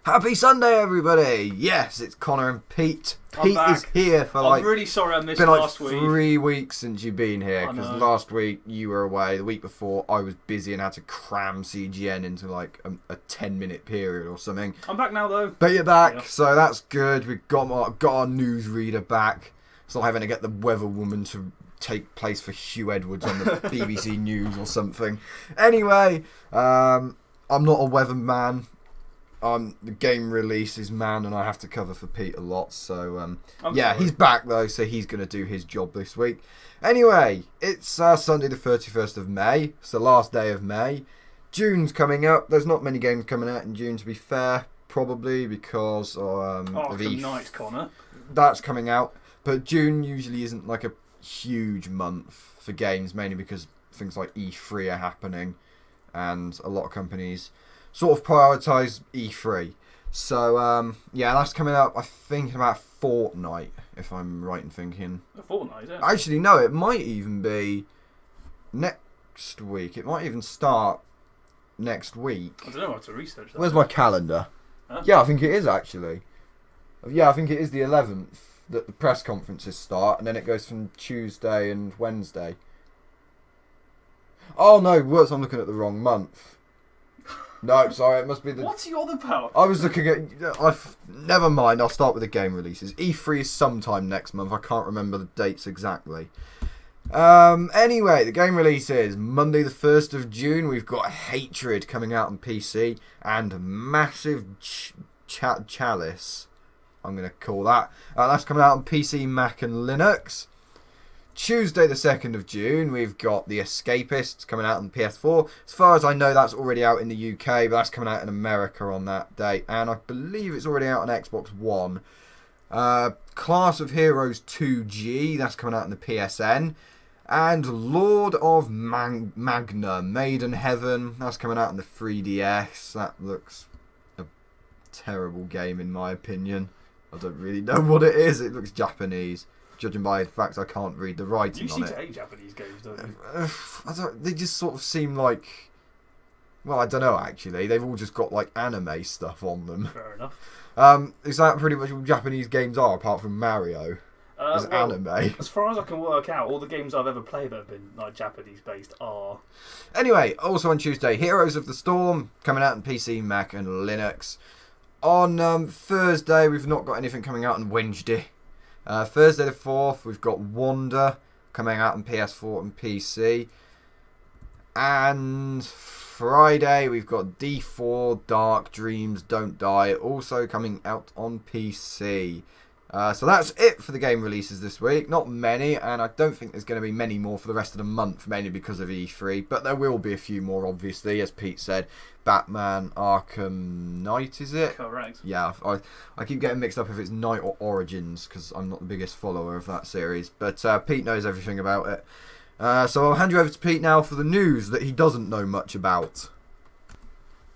Happy Sunday, everybody! Yes, it's Connor and Pete. Pete is here for I'm really sorry I missed last week. 3 weeks since you've been here, because last week you were away. The week before I was busy and had to cram CGN into like a 10-minute period or something. I'm back now though. But you're back, so that's good. We've got our newsreader back. It's not having to get the weather woman to take place for Hugh Edwards on the BBC News or something. Anyway, I'm not a weatherman. The game releases man, and I have to cover for Pete a lot. So yeah, he's back though, so he's going to do his job this week. Anyway, it's Sunday the 31st of May. It's the last day of May. June's coming up. There's not many games coming out in June, to be fair, probably because of Night, Connor. That's coming out, but June usually isn't like a huge month for games, mainly because things like E3 are happening, and a lot of companies sort of prioritise E3. So, yeah, that's coming up, I think, in about a fortnight, if I'm right in thinking. A fortnight, yeah. Actually, no, it might even be next week. It might even start next week. I don't know, I have to research that. Where's my calendar? Huh? Yeah, I think it is, actually. Yeah, I think it is the 11th that the press conferences start, and then it goes from Tuesday and Wednesday. Oh, no, I'm looking at the wrong month. No, sorry, it must be the... What's he on about? I was looking at... Never mind, I'll start with the game releases. E3 is sometime next month. I can't remember the dates exactly. Anyway, the game releases. Monday the 1st of June, we've got Hatred coming out on PC. And Massive Chalice, I'm going to call that. That's coming out on PC, Mac and Linux. Tuesday the 2nd of June, we've got The Escapists coming out on PS4. As far as I know, that's already out in the UK, but that's coming out in America on that date. And I believe it's already out on Xbox One. Class of Heroes 2G, that's coming out in the PSN. And Lord of Magna, Made in Heaven, that's coming out in the 3DS. That looks a terrible game in my opinion. I don't really know what it is. It looks Japanese. Judging by the fact I can't read the writing on it. You seem to hate Japanese games, don't you? They just sort of seem like... Well, I don't know, actually. They've all just got, like, anime stuff on them. Fair enough. Is that pretty much all Japanese games are, apart from Mario? Is anime. As far as I can work out, all the games I've ever played that have been, like, Japanese-based are... Anyway, also on Tuesday, Heroes of the Storm, coming out on PC, Mac and Linux. On Thursday, we've not got anything coming out on Wednesday. Thursday the 4th, we've got Wander coming out on PS4 and PC. And Friday, we've got D4 Dark Dreams Don't Die, also coming out on PC. So that's it for the game releases this week. Not many, and I don't think there's going to be many more for the rest of the month, mainly because of E3. But there will be a few more, obviously, as Pete said. Batman Arkham Knight, is it? Correct. Yeah, I keep getting mixed up if it's Knight or Origins, because I'm not the biggest follower of that series. But Pete knows everything about it. So I'll hand you over to Pete now for the news that he doesn't know much about.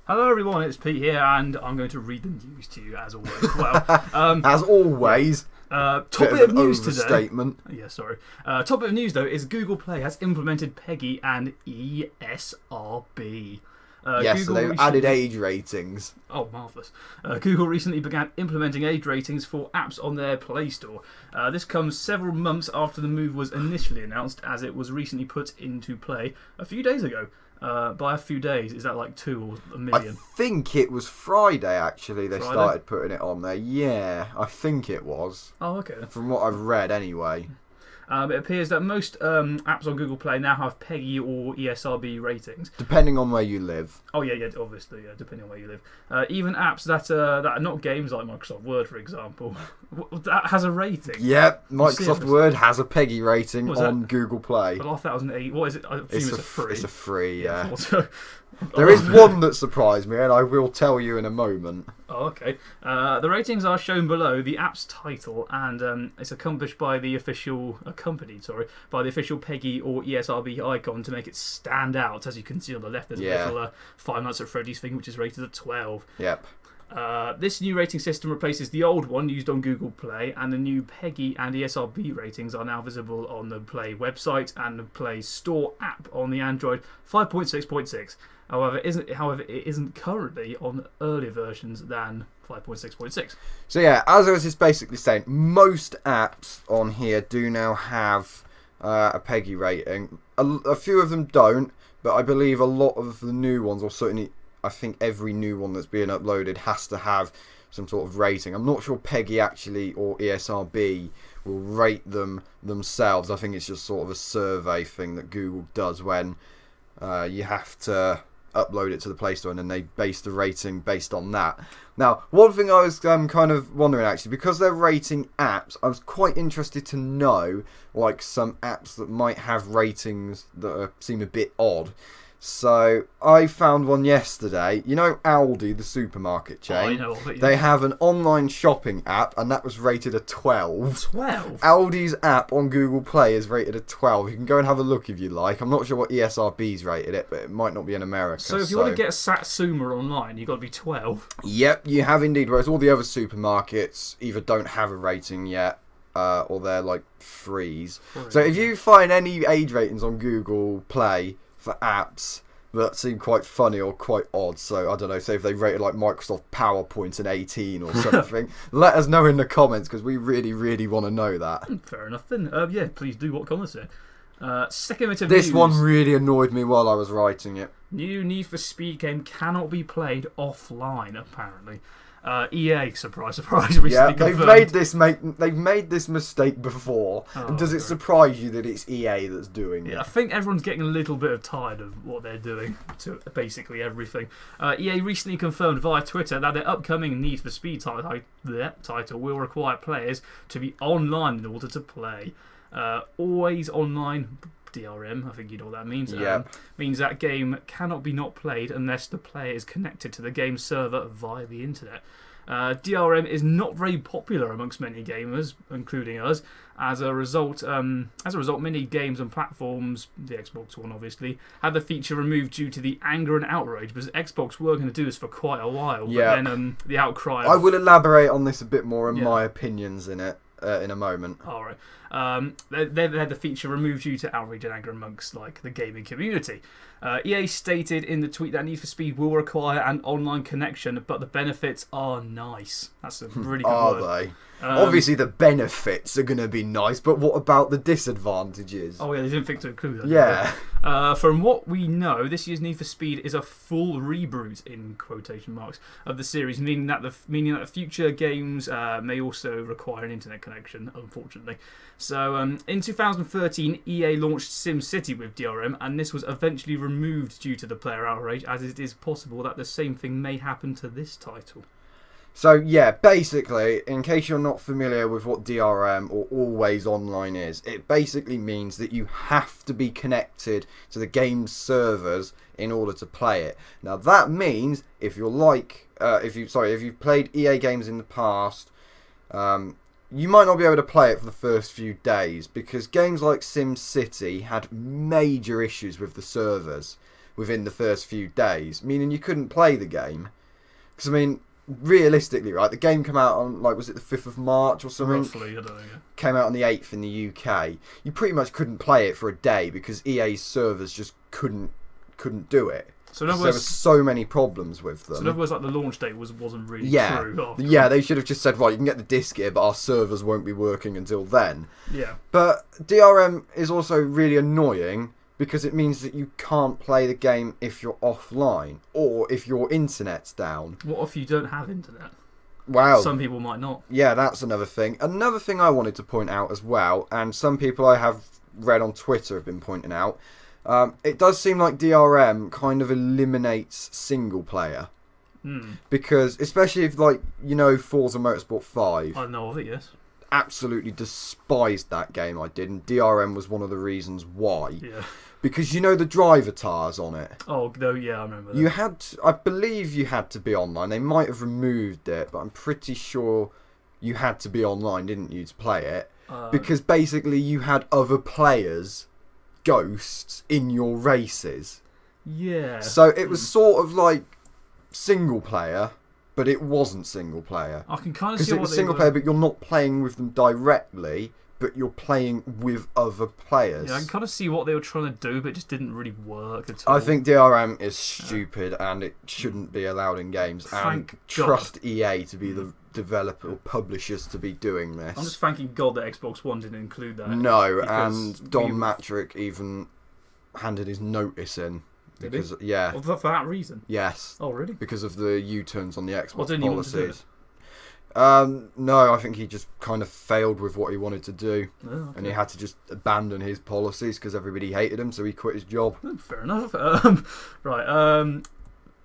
Hello everyone, it's Pete here, and I'm going to read the news to you as always. Well, as always. Top bit of news today. Yeah, sorry. Top bit of news though is Google Play has implemented PEGI and ESRB. Yes, Google so they've added age ratings. Oh, marvellous. Google recently began implementing age ratings for apps on their Play Store. This comes several months after the move was initially announced, as it was recently put into play a few days ago. By a few days, is that like 2 or a million? I think it was Friday, actually, they started putting it on there. Yeah, I think it was. Oh, okay. From what I've read, anyway. It appears that most apps on Google Play now have PEGI or ESRB ratings. Depending on where you live. Oh, yeah, obviously, yeah, depending on where you live. Even apps that are not games like Microsoft Word, for example, that has a rating. Yep, Microsoft Word has a PEGI rating on Google Play. Well, 1008. What is it? I assume it's a free. It's a free, yeah. So, there is one that surprised me, and I will tell you in a moment. Oh, okay. The ratings are shown below the app's title, and it's accompanied by the official PEGI or ESRB icon to make it stand out. As you can see on the left, there's a little Five Nights at Freddy's thing, which is rated at 12. Yep. This new rating system replaces the old one used on Google Play, and the new PEGI and ESRB ratings are now visible on the Play website and the Play Store app on the Android 5.6.6. However, it isn't currently on earlier versions than 5.6.6. So yeah, as I was just basically saying, most apps on here do now have a PEGI rating. A few of them don't, but I believe a lot of the new ones, or certainly I think every new one that's being uploaded has to have some sort of rating. I'm not sure PEGI actually or ESRB will rate them themselves. I think it's just sort of a survey thing that Google does when you have to upload it to the Play Store, and then they base the rating based on that. Now, one thing I was kind of wondering actually, because they're rating apps, I was quite interested to know like some apps that might have ratings that seem a bit odd. So I found one yesterday. You know Aldi, the supermarket chain? I know of it, yeah. They have an online shopping app, and that was rated a 12. 12? Aldi's app on Google Play is rated a 12. You can go and have a look if you like. I'm not sure what ESRB's rated it, but it might not be in America. So if you want to get a Satsuma online, you've got to be 12. Yep, you have indeed. Whereas all the other supermarkets either don't have a rating yet, or they're like freeze. So if you find any age ratings on Google Play for apps that seem quite funny or quite odd, so I don't know, say if they rated like Microsoft PowerPoint an 18 or something, let us know in the comments, because we really, really want to know that. Fair enough then. Yeah, please do. What comments there? Second bit of This news. one really annoyed me while I was writing it. New Need for Speed game cannot be played offline, apparently. EA, surprise, surprise, recently confirmed. They've made this mistake before. Oh, and does it great. surprise you that it's EA that's doing it? Yeah, I think everyone's getting a little bit tired of what they're doing to basically everything. EA recently confirmed via Twitter that their upcoming Need for Speed title will require players to be online in order to play. Always online DRM, I think you know what that means. Yep. Means that game cannot be not played unless the player is connected to the game server via the internet. DRM is not very popular amongst many gamers, including us. As a result, many games and platforms, the Xbox One obviously, had the feature removed due to the anger and outrage, because Xbox were going to do this for quite a while. Yep. But then the outcry. I will elaborate on this a bit more in my opinions in it in a moment. All right. They had the feature removed due to outrage and anger amongst like the gaming community. EA stated in the tweet that Need for Speed will require an online connection, but the benefits are nice. That's a really good word. Are they? Obviously, the benefits are going to be nice, but what about the disadvantages? Oh yeah, they didn't think to include that. Yeah. From what we know, this year's Need for Speed is a full reboot in quotation marks of the series, meaning that the future games may also require an internet connection, unfortunately. So in 2013, EA launched SimCity with DRM, and this was eventually removed due to the player outrage, as it is possible that the same thing may happen to this title. So yeah, basically, in case you're not familiar with what DRM or Always Online is, it basically means that you have to be connected to the game's servers in order to play it. Now that means if you've played EA games in the past, you might not be able to play it for the first few days, because games like SimCity had major issues with the servers within the first few days, meaning you couldn't play the game. Because I mean, realistically, right, the game came out on, like, was it the 5th of March or something? Roughly, I don't know. Yeah. Came out on the 8th in the UK. You pretty much couldn't play it for a day because EA's servers just couldn't do it. So in other there words, were so many problems with them. So in other words, like, the launch date wasn't really true. Yeah, they should have just said, right, you can get the disc here, but our servers won't be working until then. Yeah. But DRM is also really annoying because it means that you can't play the game if you're offline or if your internet's down. What if you don't have internet? Wow. Some people might not. Yeah, that's another thing. Another thing I wanted to point out as well, and some people I have read on Twitter have been pointing out, it does seem like DRM kind of eliminates single player. Because, especially if, like, you know, Forza Motorsport 5. I know of it, yes. Absolutely despised that game, I did, and DRM was one of the reasons why. Yeah. Because you know the driver tars on it. Oh, no, yeah, I remember that. You had, I believe you had to be online. They might have removed it, but I'm pretty sure you had to be online, didn't you, to play it? Because basically you had other players, ghosts, in your races. Yeah. So it was sort of like single player, but it wasn't single player. I can kind of Because see it what was they single were- player, but you're not playing with them directly, but you're playing with other players. Yeah, I can kind of see what they were trying to do, but it just didn't really work at all. I think DRM is stupid and it shouldn't be allowed in games. Thank and God. trust EA to be the developer or publishers to be doing this. I'm just thanking God that Xbox One didn't include that. No, because and Don we- Matrick even handed his notice in. Did Because, yeah. Well, for that reason? Yes. Oh, really? Because of the U-turns on the Xbox Well, didn't he want to do policies. No, I think he just kind of failed with what he wanted to do. Oh, okay. And he had to just abandon his policies because everybody hated him, so he quit his job. Fair enough. Right.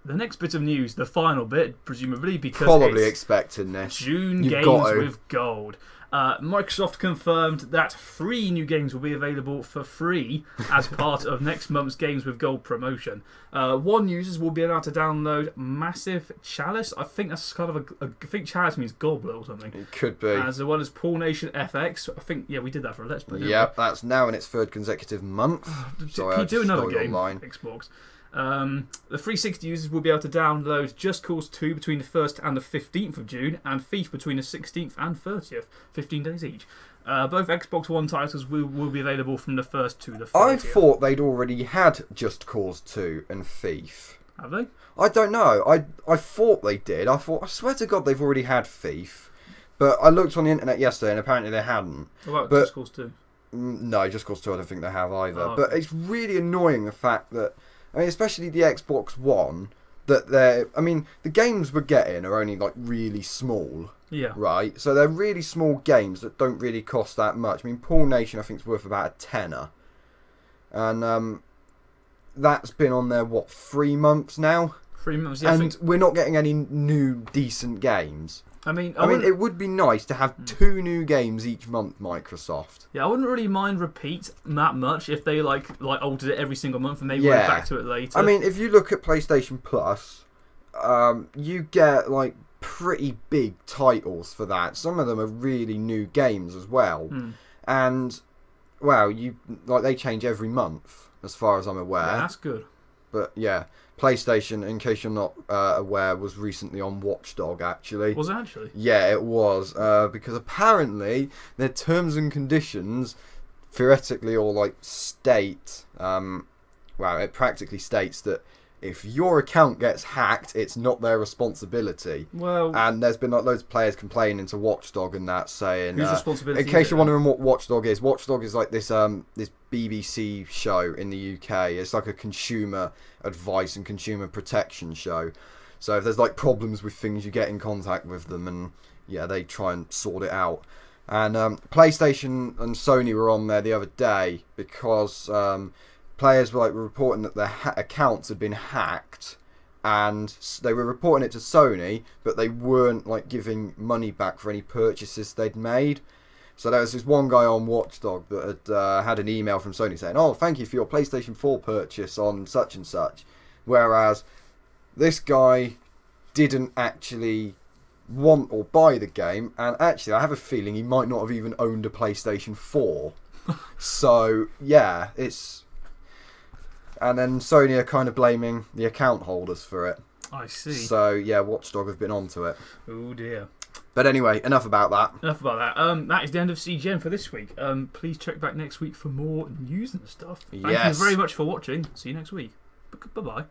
The next bit of news, the final bit, presumably, because Probably it's expecting this. June You've games got to. with gold. Microsoft confirmed that 3 new games will be available for free as part of next month's Games with Gold promotion. One users will be allowed to download Massive Chalice. I think that's kind of I think Chalice means goblet or something. It could be. As well as Paul Nation FX. I think, yeah, we did that for a Let's Play. Yep, that's now in its 3rd consecutive month. So Can you do another game? Online. Xbox. The 360 users will be able to download Just Cause 2 between the 1st and the 15th of June, and Thief between the 16th and 30th, 15 days each. Both Xbox One titles will be available from the 1st to the 30th. I thought they'd already had Just Cause 2 and Thief. Have they? I don't know. I thought they did. I swear to God they've already had Thief. But I looked on the internet yesterday and apparently they hadn't. What about But- Just Cause 2? No, Just Cause 2 I don't think they have either. Oh, But okay. it's really annoying the fact that, I mean, especially the Xbox One, that they're, I mean, the games we're getting are only like really small, Yeah. right? So they're really small games that don't really cost that much. I mean, Paul Nation I think is worth about a tenner. And that's been on there, what, 3 months now? 3 months. Yeah, And we're not getting any new decent games. I mean, I mean, it would be nice to have 2 new games each month, Microsoft. yeah, I wouldn't really mind repeat that much if they like altered it every single month and maybe Yeah. went back to it later. I mean, if you look at PlayStation Plus, you get like pretty big titles for that. Some of them are really new games as well, and well, they change every month, as far as I'm aware. yeah, that's good. But yeah, PlayStation, in case you're not aware, was recently on Watchdog. Actually, Was it actually? yeah, it was because apparently their terms and conditions, theoretically or like state, it practically states that if your account gets hacked, it's not their responsibility. Well, And there's been like loads of players complaining to Watchdog and that, saying, whose responsibility? in case is you're it? wondering what Watchdog is like this this BBC show in the UK. It's like a consumer advice and consumer protection show. So if there's like problems with things, you get in contact with them, and yeah, they try and sort it out. And PlayStation and Sony were on there the other day because players were reporting that their accounts had been hacked, and they were reporting it to Sony, but they weren't like giving money back for any purchases they'd made. So there was this one guy on Watchdog that had had an email from Sony saying, "Oh, thank you for your PlayStation 4 purchase on such and such," whereas this guy didn't actually want or buy the game, and actually I have a feeling he might not have even owned a PlayStation 4. So yeah, it's. And then Sony are kind of blaming the account holders for it. I see. So yeah, Watchdog have been onto it. Oh dear. But anyway, enough about that. Enough about that. That is the end of CGN for this week. Please check back next week for more news and stuff. Thank you Yes. very much for watching. See you next week. Bye bye.